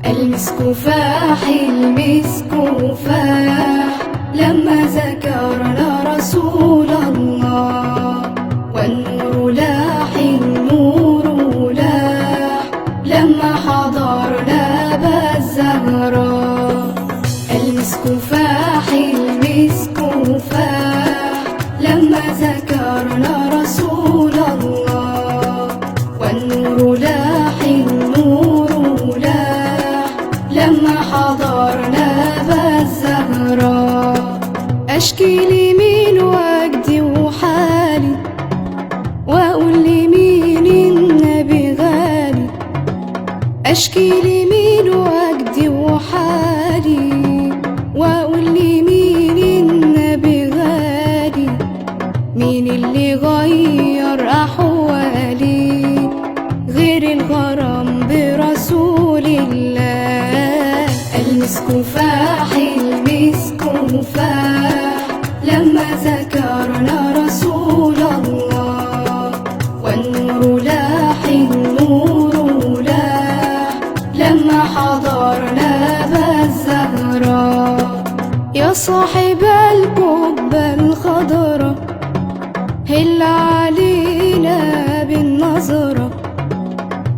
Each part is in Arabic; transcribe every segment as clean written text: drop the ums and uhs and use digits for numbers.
المسك فاح المسك فاح لما ذكرنا رسول الله، والنور لاح النور لاح لما حضرنا بالزهراء. المسك فاح المسك فاح لما ذكرنا رسول الله، والنور لاح النور لاح لما حضرنا بالزهراء. أشكي لمين وجدي وحالي، وأقول لمين النبي غالي. أشكي لمين وجدي وحالي، وأقول لمين النبي غالي. مين اللي غير أحوالي غير الغرام برسول الله؟ المسك فاح المسك فاح لما ذكرنا رسول الله، والنور لاح النور لاح لما حضرنا بالزهراء. يا صاحب القبة الخضرا هل علينا بالنظرة.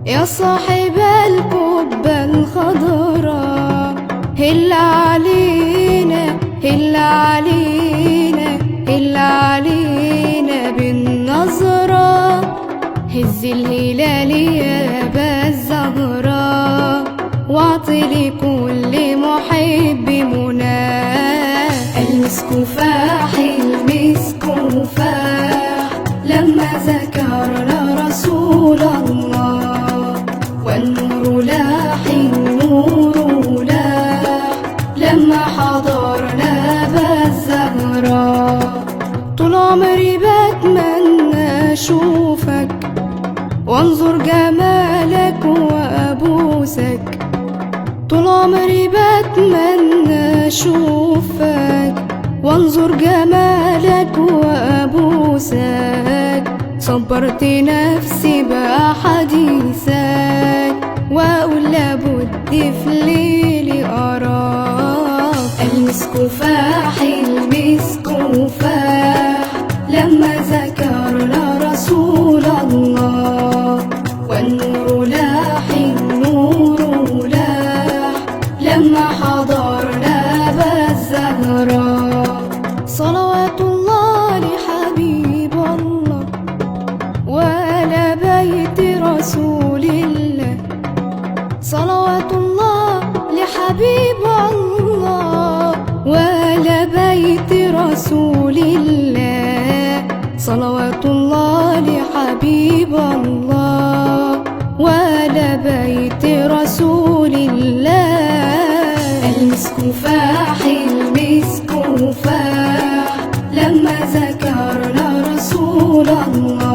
يا صاحب القبة الخضرا هل علينا هل علينا هل علينا بالنظرة. هز الهلال يا أبا الزهراء، واعطي لكل محب مناه. المسك فاح المسك فاح لما ذكرنا رسول الله، والنور لاح النور لاح لما حضرنا بالزهراء. طول عمري بتمنى اشوفك وانظر جمالك وابوسك. طول عمري بتمنى اشوفك وانظر جمالك وابوسك. صبرت نفسي بأحاديثك واقول لابد في ليلي اراك. المسك فاح المسك فاح لما ذكرنا رسول الله، والنور لاح النور لاح لما حضرنا بالزهراء. صلوات الله لحبيب الله وآل بيت رسول الله. صلوات الله لحبيب الله وآل بيت رسول الله. صلوات الله لحبيب الله وآل بيت رسول الله. المسك فاح المسك فاح لما ذكرنا رسول الله،